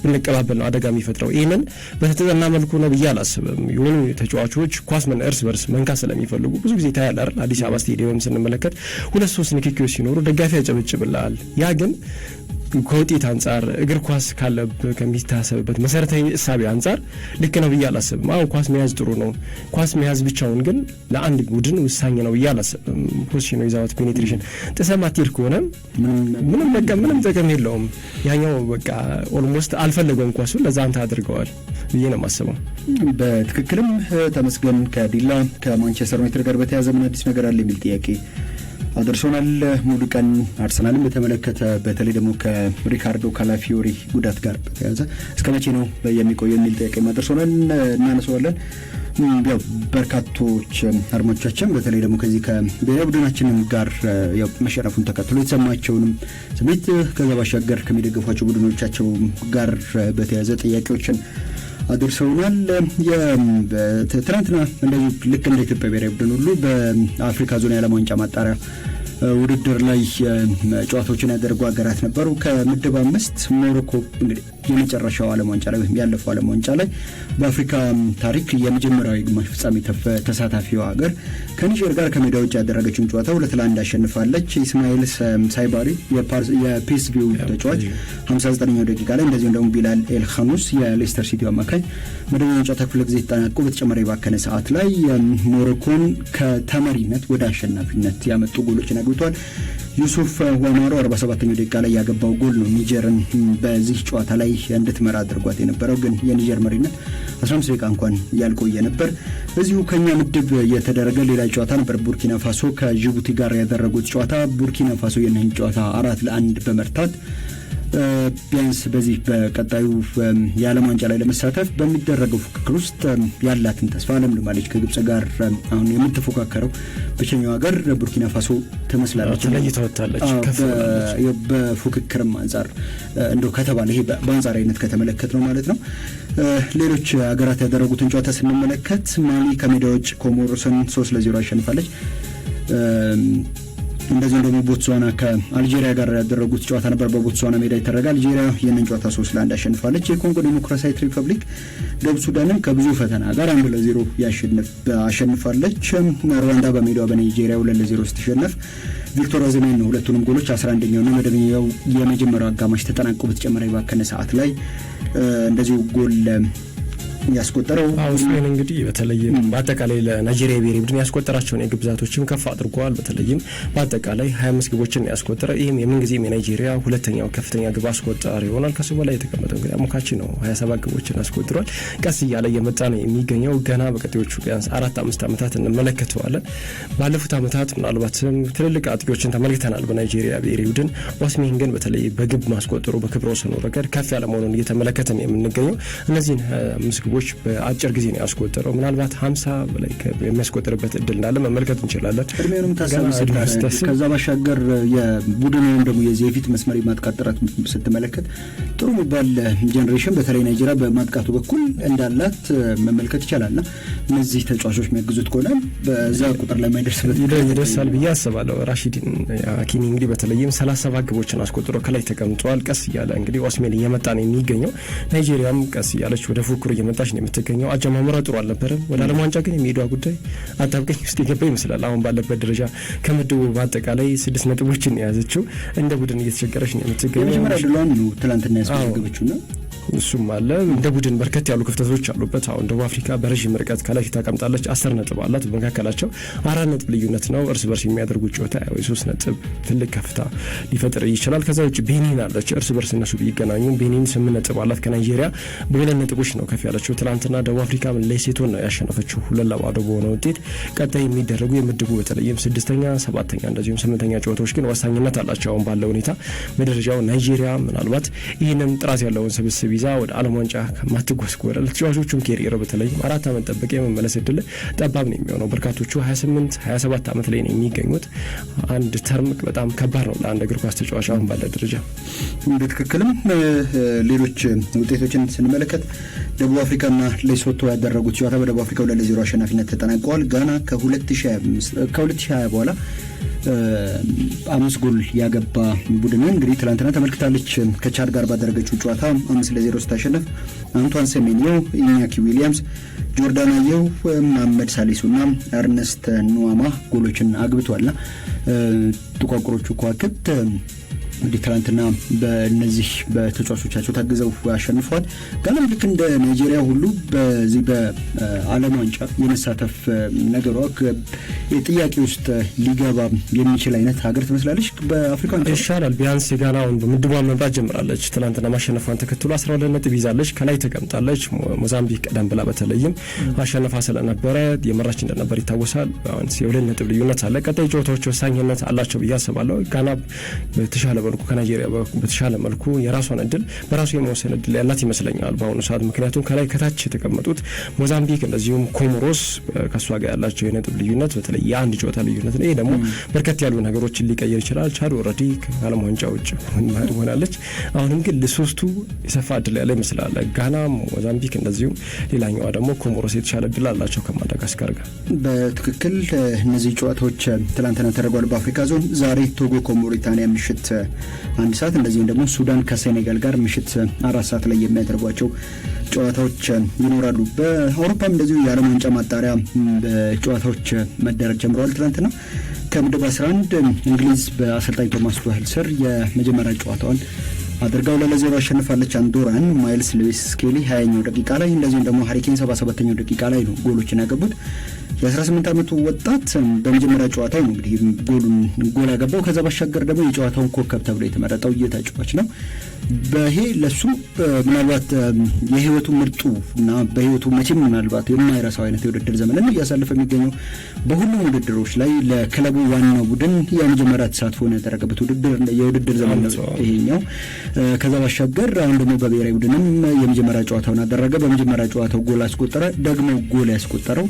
ብንቀባበል ነው አደጋ የሚፈጥረው? ይሄንን በተጠና መልኩ ነው ብዬ አላስብም። የሆኑ ተጫዋቾች ኳስ እርስ በርስ መንካት ስለሚፈልጉ ብዙ ጊዜ ታያለህ አይደል? አዲስ አበባ ስቴዲየም ስንመለከት 2-3 ንክኪዎች ሲኖሩ ደጋፊ ያጨበጭብልሃል። ያ ግን ከውጤት አንጻር እግር ኳስ ካለብህ ከሚታሰብበት መሰረታዊ እሳቤ አንጻር ልክ ነው ብዬ አላስብም። አሁን ኳስ መያዝ ጥሩ ነው። ኳስ መያዝ ብቻውን ግን ለአንድ ቡድን ውሳኝ ነው ብዬ አላስብም። ፖዚሽን ነው ይዛውት ፔኔትሬሽን ተሰማቲር ከሆነ ምንም ጥቅም የለውም። ያኛው በቃ ኦልሞስት አልፈለገውም ኳሱን፣ ለዛ አንተ አድርገዋል ብዬ ነው የማስበው። በትክክልም ተመስገን ከዲላ ከማንቸስተር ዩናይትድ ጋር በተያያዘ ምን አዲስ ነገር አለ የሚል ጥያቄ አድርሶናል። ሙሉ ቀን አርሰናልን በተመለከተ በተለይ ደግሞ ከሪካርዶ ካላፊዮሪ ጉዳት ጋር በተያያዘ እስከ መቼ ነው የሚቆየው የሚል ጥያቄ አድርሶናል። እናነሳዋለን። ያው በርካቶች አድማጮቻችን በተለይ ደግሞ ከዚህ ከብሔራዊ ቡድናችንም ጋር ያው መሸነፉን ተከትሎ የተሰማቸውንም ስሜት ከዛ ባሻገር ከሚደግፏቸው ቡድኖቻቸው ጋር በተያያዘ ጥያቄዎችን አድርሰውናል። ትናንትና እንደዚህ ልክ እንደ ኢትዮጵያ ብሔራዊ ቡድን ሁሉ በአፍሪካ ዞን የዓለም ዋንጫ ማጣሪያ ውድድር ላይ ጨዋታዎችን ያደረጉ ሀገራት ነበሩ። ከምድብ 5 ሞሮኮ እንግዲህ የመጨረሻው ዓለም ዋንጫ ላይ ወይም ያለፈው ዓለም ዋንጫ ላይ በአፍሪካ ታሪክ የመጀመሪያው የግማሽ ፍጻሜ ተሳታፊው ሀገር ከኒጀር ጋር ከሜዳ ውጭ ያደረገችውን ጨዋታ 2-1 አሸንፋለች። ኢስማኤል ሳይባሪ የፒኤስቪው ተጫዋች 59ኛው ደቂቃ ላይ እንደዚሁም ደግሞ ቢላል ኤል ኻኑስ የሌስተር ሲቲ አማካኝ መደበኛው ጨዋታ ክፍለ ጊዜ ተጠናቆ በተጨማሪ ባከነ ሰዓት ላይ ሞሮኮን ከተመሪነት ወደ አሸናፊነት ያመጡ ጎሎችን አግብቷል። ዩሱፍ ዋማሮ 47ኛው ደቂቃ ላይ ያገባው ጎል ነው ኒጀርን በዚህ ጨዋታ ላይ እንድትመራ አድርጓት የነበረው። ግን የኒጀር መሪነት 15 ደቂቃ እንኳን ያልቆየ ነበር። እዚሁ ከኛ ምድብ የተደረገ ሌላ ጨዋታ ነበር። ቡርኪና ፋሶ ከጅቡቲ ጋር ያደረጉት ጨዋታ ቡርኪና ፋሶ የነኝ ጨዋታ 4-1 በመርታት ቢያንስ በዚህ በቀጣዩ የዓለም ዋንጫ ላይ ለመሳተፍ በሚደረገው ፉክክር ውስጥ ያላትን ተስፋ ለምልማለች። ከግብጽ ጋር አሁን የምትፎካከረው ብቸኛው ሀገር ቡርኪና ፋሶ ትመስላለች። ተለይተውታለች በፉክክርም አንጻር እንደው ከተባለ ይሄ በአንጻራዊነት ከተመለከት ነው ማለት ነው። ሌሎች ሀገራት ያደረጉትን ጨዋታ ስንመለከት ማሊ ከሜዳ ውጭ ኮሞሮስን 3-0 አሸንፋለች። እንደዚሁም ደግሞ ቦትስዋና ከአልጄሪያ ጋር ያደረጉት ጨዋታ ነበር። በቦትስዋና ሜዳ የተደረገ አልጄሪያ ይህንን ጨዋታ 3-1 አሸንፋለች። የኮንጎ ዲሞክራሲያዊት ሪፐብሊክ ደቡብ ሱዳንን ከብዙ ፈተና ጋር 1-0 አሸንፋለች። ሩዋንዳ በሜዳዋ በናይጄሪያ 2-0 ስትሸነፍ ቪክቶር ኦዚሜን ነው ሁለቱንም ጎሎች 11ኛውና መደበኛው የመጀመሪያው አጋማሽ ተጠናቆ በተጨማሪ ባከነ ሰዓት ላይ እንደዚሁ ጎል ያስቆጠረው። ኦስሜን እንግዲህ በተለይም በአጠቃላይ ለናይጄሪያ ብሔራዊ ቡድን ያስቆጠራቸውን የግብ ብዛቶችም ከፍ አድርጓል። በተለይም በአጠቃላይ 25 ግቦችን ያስቆጠረ ይህም የምንጊዜም የናይጄሪያ ሁለተኛው ከፍተኛ ግብ አስቆጣሪ ይሆናል። ከሱ በላይ የተቀመጠው እንግዲህ አሞካቺ ነው 27 ግቦችን አስቆጥሯል። ቀስ እያለ እየመጣ ነው የሚገኘው። ገና በቀጣዮቹ ቢያንስ 4-5 ዓመታት እንመለከተዋለን። ባለፉት ዓመታት ምናልባትም ትልልቅ አጥቂዎችን ተመልክተናል በናይጄሪያ ብሔራዊ ቡድን። ኦስሜን ግን በተለይ በግብ ማስቆጠሩ በክብረ ወሰኑ ረገድ ከፍ ያለ መሆኑን እየተመለከተን የምንገኘው እነዚህን 5 ግቦች በአጭር ጊዜ ነው ያስቆጠረው። ምናልባት 50 በላይ የሚያስቆጥርበት እድል እንዳለ መመልከት እንችላለን። እድሜውንም ታሳቢ ከዛ ባሻገር የቡድኑን ደግሞ የፊት መስመር ማጥቃት ጥራት ስትመለከት ጥሩ የሚባል ጄኔሬሽን በተለይ ናይጄሪያ በማጥቃቱ በኩል እንዳላት መመልከት ይቻላልና እነዚህ ተጫዋቾች የሚያግዙት ከሆነ በዛ ቁጥር ላይ ማይደርስበት ይደርሳል ብዬ አስባለሁ። ራሺዲን ያኪኒ እንግዲህ በተለይም 37 ግቦችን አስቆጥሮ ከላይ ተቀምጧል። ቀስ እያለ እንግዲህ ኦስሜን እየመጣ ነው የሚገኘው። ናይጄሪያም ቀስ እያለች ወደ ፉክክሩ እየመጣች ነው የምትገኘው። አጀማመሯ ጥሩ አልነበረም። ወደ ዓለም ዋንጫ ግን የሚሄዷ ጉዳይ አጣብቀኝ ውስጥ የገባ ይመስላል። አሁን ባለበት ደረጃ ከምድቡ በአጠቃላይ 6 ነጥቦችን የያዘችው እንደ ቡድን እየተቸገረች ነው የምትገኘው። የመጀመሪያ ድሏን ነው ትላንትና ያስመዘገበችው ነው። እሱም አለ እንደ ቡድን በርከት ያሉ ክፍተቶች አሉበት። አሁን ደቡብ አፍሪካ በረዥም ርቀት ከላይ ተቀምጣለች። 10 ነጥብ አላት። በመካከላቸው 4 ነጥብ ልዩነት ነው። እርስ በርስ የሚያደርጉት ጨዋታ 3 ነጥብ ትልቅ ከፍታ ሊፈጥር ይችላል። ከዛ ውጭ ቤኒን አለች። እርስ በርስ እነሱ ቢገናኙ ቤኒን 8 ነጥብ አላት ከናይጄሪያ በ2 ነጥቦች ነው ከፍ ያለችው። ትናንትና ደቡብ አፍሪካ ሌሴቶን ነው ያሸነፈችው 2-0 በሆነ ውጤት። ቀጣይ የሚደረጉ የምድቡ በተለይም 6ኛ፣ 7ኛ እንደዚሁም 8ኛ ጨዋታዎች ግን ወሳኝነት አላቸው። አሁን ባለው ሁኔታ በደረጃው ናይጄሪያ ምናልባት ይህንን ጥራት ያለውን ስብስብ ይዛ ወደ ዓለም ዋንጫ ከማትጓዝ ከሆነ ለተጫዋቾቹም ኬሪየር በተለይም 4 ዓመት ጠብቀ የመመለስ እድል ጠባብ ነው የሚሆነው። በርካቶቹ 28-27 ዓመት ላይ ነው የሚገኙት። አንድ ተርም በጣም ከባድ ነው ለአንድ እግር ኳስ ተጫዋች አሁን ባለ ደረጃ። በትክክልም ሌሎች ውጤቶችን ስንመለከት ደቡብ አፍሪካና ሌሶቶ ያደረጉት ጨዋታ በደቡብ አፍሪካ 2-0 አሸናፊነት ተጠናቀዋል። ጋና ከ2020 በኋላ 5 ጎል ያገባ ቡድን እንግዲህ ትላንትና ተመልክታለች። ከቻድ ጋር ባደረገችው ጨዋታ 5-0 ስታሸነፍ አንቷን ሴሜንዮ፣ ኢኛኪ ዊሊያምስ፣ ጆርዳን አየው፣ መሐመድ ሳሊሱና ኤርነስት ኑዋማ ጎሎችን አግብቷልና ጥቋቁሮቹ ከዋክብት እንግዲህ ትላንትና በእነዚህ በተጫዋቾቻቸው ታግዘው አሸንፈዋል። ጋናም ልክ እንደ ናይጄሪያ ሁሉ በዚህ በዓለም ዋንጫ የመሳተፍ ነገሯ ጥያቄ ውስጥ ሊገባ የሚችል አይነት ሀገር ትመስላለች። በአፍሪካ ዋንጫ ይሻላል ቢያንስ የጋናውን በምድቧን መምራት ጀምራለች። ትላንትና ማሸነፏን ተከትሎ 12 ነጥብ ይዛለች፣ ከላይ ተቀምጣለች። ሞዛምቢክ ቀደም ብላ በተለይም አሸነፋ ስለነበረ የመራች እንደነበር ይታወሳል። ቢያንስ የ2 ነጥብ ልዩነት አለ። ቀጣይ ጨዋታዎች ወሳኝነት አላቸው ብዬ አስባለሁ። ጋና በተሻለ መልኩ ከናይጄሪያ በተሻለ መልኩ የራሷን እድል በራሱ የመወሰን እድል ያላት ይመስለኛል በአሁኑ ሰዓት። ምክንያቱም ከላይ ከታች የተቀመጡት ሞዛምቢክ እንደዚሁም ኮሞሮስ ከሷ ጋር ያላቸው የነጥብ ልዩነት በተለይ የአንድ ጨዋታ ልዩነት ነው። ይሄ ደግሞ በርከት ያሉ ነገሮችን ሊቀይር ይችላል። ቻድ ኦልሬዲ ከዓለም ዋንጫ ውጭ ሆናለች። አሁንም ግን ለሶስቱ የሰፋ እድል ያለ ይመስላል። ጋና፣ ሞዛምቢክ እንደዚሁም ሌላኛዋ ደግሞ ኮሞሮስ የተሻለ እድል አላቸው ከማዳጋስካር ጋር። በትክክል እነዚህ ጨዋታዎች ትላንትና ተደርጓል በአፍሪካ ዞን። ዛሬ ቶጎ ከሞሪታኒያ ምሽት 1 ሰዓት እንደዚሁም ደግሞ ሱዳን ከሴኔጋል ጋር ምሽት 4 ሰዓት ላይ የሚያደርጓቸው ጨዋታዎች ይኖራሉ። በአውሮፓም እንደዚሁ የዓለም ዋንጫ ማጣሪያ ጨዋታዎች መደረግ ጀምረዋል። ትናንትና ከምድብ 11 እንግሊዝ በአሰልጣኝ ቶማስ ቱኸል ስር የመጀመሪያ ጨዋታዋን አድርጋው 2-0 አሸንፋለች። አንዶራን ማይልስ ሉዊስ ስኬሊ 20ኛው ደቂቃ ላይ እንደዚሁም ደግሞ ሃሪኬን 77ኛው ደቂቃ ላይ ነው ጎሎችን ያገቡት። የ18 ዓመቱ ወጣት በመጀመሪያ ጨዋታው ነው እንግዲህ ጎል ያገባው። ከዛ ባሻገር ደግሞ የጨዋታውን ኮከብ ተብሎ የተመረጠው እየተጫዋች ነው። በይሄ ለሱ ምናልባት የህይወቱ ምርጡ እና በህይወቱ መቼም ምናልባት የማይረሳው አይነት የውድድር ዘመንን እያሳለፈ የሚገኘው በሁሉም ውድድሮች ላይ ለክለቡ ዋናው ቡድን የመጀመሪያ ተሳትፎ ነው ያደረገበት የውድድር ዘመን ነው ይሄኛው። ከዛ ባሻገር አሁን ደግሞ በብሔራዊ ቡድንም የመጀመሪያ ጨዋታውን አደረገ። በመጀመሪያ ጨዋታው ጎል አስቆጠረ። ደግሞ ጎል ያስቆጠረው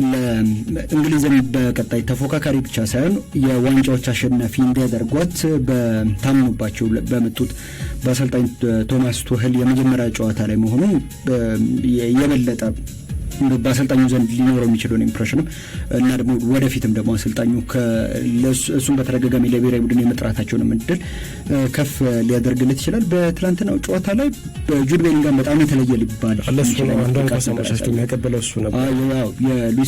ለእንግሊዝም በቀጣይ ተፎካካሪ ብቻ ሳይሆን የዋንጫዎች አሸናፊ እንዲያደርጓት በታምኑባቸው በመጡት በአሰልጣኝ ቶማስ ቱኸል የመጀመሪያ ጨዋታ ላይ መሆኑን የበለጠ በአሰልጣኙ ዘንድ ሊኖረው የሚችለውን ኢምፕሬሽንም እና ደግሞ ወደፊትም ደግሞ አሰልጣኙ እሱም በተደጋጋሚ ለብሔራዊ ቡድን የመጥራታቸውን እድል ከፍ ሊያደርግለት ይችላል። በትላንትናው ጨዋታ ላይ ጁድ ቤሊንጋም በጣም የተለየ ሊባል የሉዊስ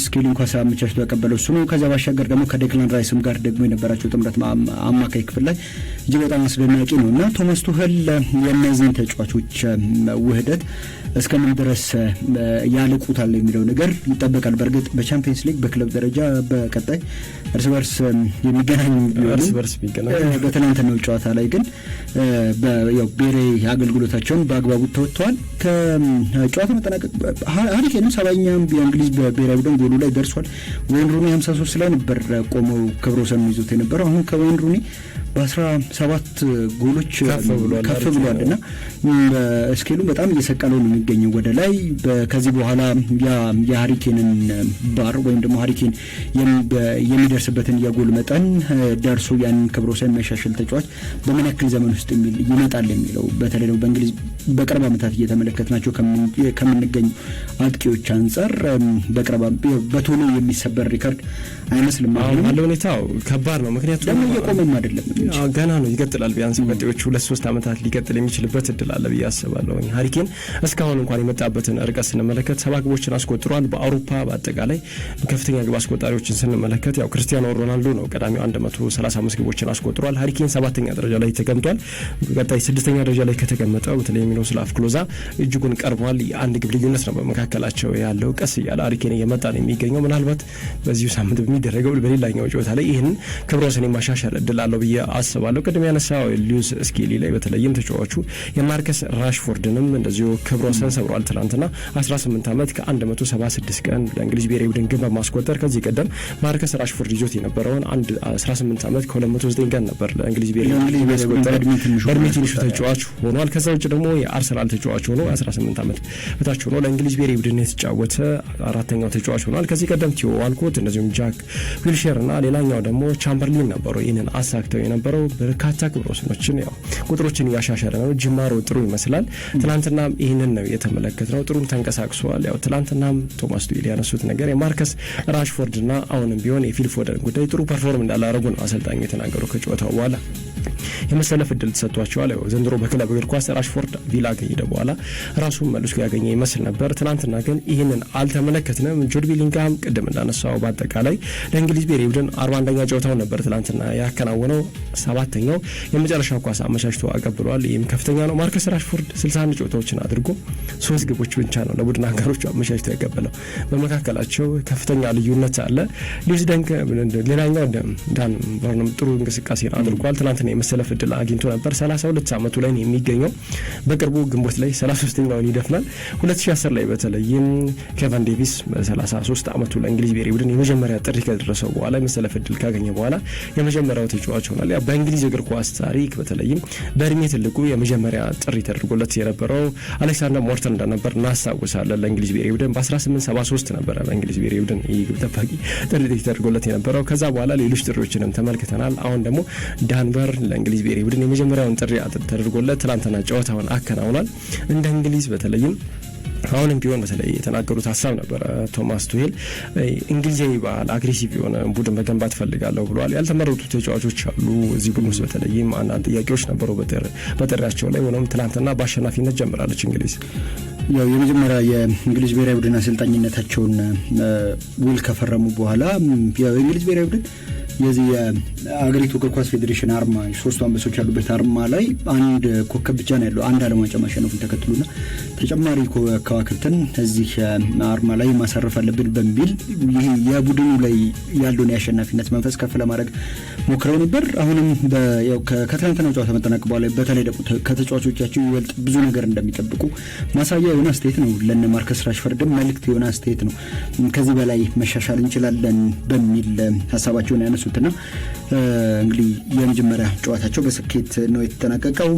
ስኬሊን ኳስ አመቻችቶ ያቀበለው እሱ ነው። ከዛ ባሻገር ደግሞ ከዴክላን ራይስም ጋር ደግሞ የነበራቸው ጥምረት አማካይ ክፍል ላይ እጅግ በጣም አስደናቂ ነው እና ቶማስ ቱኸል የእነዚህን ተጫዋቾች ውህደት እስከምን ድረስ ያልቁታል የሚለው ነገር ይጠበቃል። በእርግጥ በቻምፒየንስ ሊግ በክለብ ደረጃ በቀጣይ እርስ በርስ የሚገናኙ በትናንትናው ጨዋታ ላይ ግን ብሔራዊ አገልግሎታቸውን በአግባቡ ተወጥተዋል። ከጨዋታ መጠናቀቅ ሃሪ ኬንም 7ኛም የእንግሊዝ ብሔራዊ ቡድን ጎሉ ላይ ደርሷል። ወይን ሩኒ 53 ላይ ነበር ቆመው ክብረ ወሰኑን ይዞት የነበረው። አሁን ከወይን ሩኒ በ17 ጎሎች ከፍ ብሏል እና ስኬሉ በጣም እየሰቀለው ነው የሚገኘው ወደ ላይ። ከዚህ በኋላ የሃሪኬንን ባር ወይም ደግሞ ሃሪኬን የሚደርስበትን የጎል መጠን ደርሶ ያንን ክብረ ወሰን የሚያሻሽል ተጫዋች በምን ያክል ዘመን ውስጥ ይመጣል የሚለው በተለይ ደግሞ በእንግሊዝ በቅርብ ዓመታት እየተመለከትናቸው ከምንገኙ አጥቂዎች አንጻር በቶሎ የሚሰበር ሪከርድ አይመስልም። አሁን ባለው ሁኔታው ከባድ ነው። ምክንያቱም ደግሞ እየቆመም አይደለም፣ ገና ነው፣ ይቀጥላል። ቢያንስ ቀጣዮቹ 2-3 ዓመታት ሊቀጥል የሚችልበት እድል አለ ብዬ አስባለሁ። ሃሪኬን እስካሁን እንኳን የመጣበትን ርቀት ስንመለከት 7 ግቦችን አስቆጥሯል። በአውሮፓ በአጠቃላይ ከፍተኛ ግብ አስቆጣሪዎችን ስንመለከት ክርስቲያኖ ሮናልዶ ነው ቀዳሚው 135 ግቦችን አስቆጥሯል። ሃሪኬን 7ኛ ደረጃ ላይ ተቀምጧል። በቀጣይ 6ኛ ደረጃ ላይ ከተቀመጠው በተለይ ሚሮስላቭ ክሎዛ እጅጉን ቀርቧል። የአንድ ግብ ልዩነት ነው በመካከላቸው ያለው። ቀስ እያለ ሃሪኬን እየመጣ ነው የሚገኘው። ምናልባት በዚሁ ሳምንት በሚደረገው በሌላኛው ጨዋታ ላይ ይህንን ክብረ ወሰን የማሻሻል እድል አለው ብዬ አስባለሁ። ቅድም ያነሳው ሉዊስ ስኬሊ ላይ በተለይም ተጫዋቹ የማርከስ ራሽፎርድንም እንደዚሁ ክብረ ወሰን ሰብሯል። ትናንትና 18 ዓመት ከ176 ቀን ለእንግሊዝ ብሔራዊ ቡድን ግብ በማስቆጠር ከዚህ ቀደም ማርከስ ራሽፎርድ ይዞት የነበረውን 18 ዓመት ከ209 ቀን ነበር ለእንግሊዝ ብሔራዊ ቡድን ያስቆጠረ በእድሜ ትንሹ ተጫዋች ሆኗል። ከዛ ውጭ ደግሞ የአርሰናል ተጫዋች ሆኖ 18 ዓመት በታች ሆኖ ለእንግሊዝ ብሔራዊ ቡድን የተጫወተ 4ኛው ተጫዋች ሆኗል። ከዚህ ቀደም ቲዮ ዋልኮት እንደዚሁም ጃክ ዊልሼር እና ሌላኛው ደግሞ ቻምበርሊን ነበሩ ይህንን አሳክተው የነበረው። በርካታ ክብረ ወሰኖችን ቁጥሮችን እያሻሻለ ነው። ጅማሮ ጥሩ ይመስላል። ትናንትና ይህንን ነው የተመለከትነው። ጥሩም ተንቀሳቅሷል። ትናንትናም ቶማስ ቱሄል ያነሱት ነገር የማርከስ ራሽፎርድ እና አሁንም ቢሆን የፊል ፎደን ጉዳይ ጥሩ ፐርፎርም እንዳላረጉ ነው አሰልጣኙ የተናገሩ ከጨዋታው በኋላ የመሰለፍ እድል ተሰጥቷቸዋል። ዘንድሮ በክለብ እግር ኳስ ራሽፎርድ ቪላ ከሄደ በኋላ ራሱን መልሶ ያገኘ ይመስል ነበር። ትናንትና ግን ይህንን አልተመለከትንም። ጁድ ቤሊንግሃም ቅድም እንዳነሳው በአጠቃላይ ለእንግሊዝ ብሔራዊ ቡድን 41ኛ ጨዋታው ነበር ትናንትና ያከናወነው። 7ኛው የመጨረሻ ኳስ አመቻችቶ አቀብሏል። ይህም ከፍተኛ ነው። ማርከስ ራሽፎርድ 61 ጨዋታዎችን አድርጎ 3 ግቦች ብቻ ነው ለቡድን አጋሮቹ አመቻችቶ ያቀበለው። በመካከላቸው ከፍተኛ ልዩነት አለ። ሉዊስ ደንክ ሌላኛው ዳን በርንም ጥሩ እንቅስቃሴ አድርጓል። ትናንትና የመሰለፍ እድል አግኝቶ ነበር። 32 ዓመቱ ላይ ነው የሚገኘው። በቅርቡ ግንቦት ላይ 33ኛውን ይደፍናል። 2010 ላይ በተለይም ኬቨን ዴቪስ በ33 ዓመቱ ለእንግሊዝ ብሔራዊ ቡድን የመጀመሪያ ጥሪ ከደረሰው በኋላ የመሰለፍ እድል ካገኘ በኋላ የመጀመሪያው ተጫዋች ሆኗል። በእንግሊዝ እግር ኳስ ታሪክ በተለይም በእድሜ ትልቁ የመጀመሪያ ጥሪ ተደርጎለት የነበረው አሌክሳንደር ሞርተን እንደነበር እናስታውሳለን። ለእንግሊዝ ብሔራዊ ቡድን በ1873 ነበረ በእንግሊዝ ብሔራዊ ቡድን የግብ ጠባቂ ጥሪ ተደርጎለት የነበረው። ከዛ በኋላ ሌሎች ጥሪዎችንም ተመልክተናል። አሁን ደግሞ ዳንበር ለእንግሊዝ ብሔራዊ ቡድን የመጀመሪያውን ጥሪ ተደርጎለት ትላንትና ጨዋታውን አከናውኗል። እንደ እንግሊዝ በተለይም አሁንም ቢሆን በተለይ የተናገሩት ሀሳብ ነበረ ቶማስ ቱሄል እንግሊዛዊ ባህል አግሬሲቭ የሆነ ቡድን መገንባት ፈልጋለሁ ብለዋል። ያልተመረጡ ተጫዋቾች አሉ እዚህ ቡድን ውስጥ በተለይም አንዳንድ ጥያቄዎች ነበሩ በጥሪያቸው ላይ። ሆኖም ትናንትና በአሸናፊነት ጀምራለች እንግሊዝ። የመጀመሪያ የእንግሊዝ ብሔራዊ ቡድን አሰልጣኝነታቸውን ውል ከፈረሙ በኋላ የእንግሊዝ ብሔራዊ ቡድን የዚህ የአገሪቱ እግር ኳስ ፌዴሬሽን አርማ 3 አንበሶች ያሉበት አርማ ላይ አንድ ኮከብ ብቻ ነው ያለው። አንድ ዓለም ዋንጫ ማሸነፉን ተከትሎና ተጨማሪ ከዋክብትን እዚህ አርማ ላይ ማሳረፍ አለብን በሚል ይሄ የቡድኑ ላይ ያለውን የአሸናፊነት መንፈስ ከፍ ለማድረግ ሞክረው ነበር። አሁንም ከትናንትናው ጨዋታ መጠናቀቅ በኋላ በተለይ ደግሞ ከተጫዋቾቻቸው ይበልጥ ብዙ ነገር እንደሚጠብቁ ማሳያ የሆነ አስተያየት ነው። ለነ ማርከስ ራሽፎርድም መልእክት የሆነ አስተያየት ነው። ከዚህ በላይ መሻሻል እንችላለን በሚል ሀሳባቸውን ያነሱትና እንግዲህ የመጀመሪያ ጨዋታቸው በስኬት ነው የተጠናቀቀው።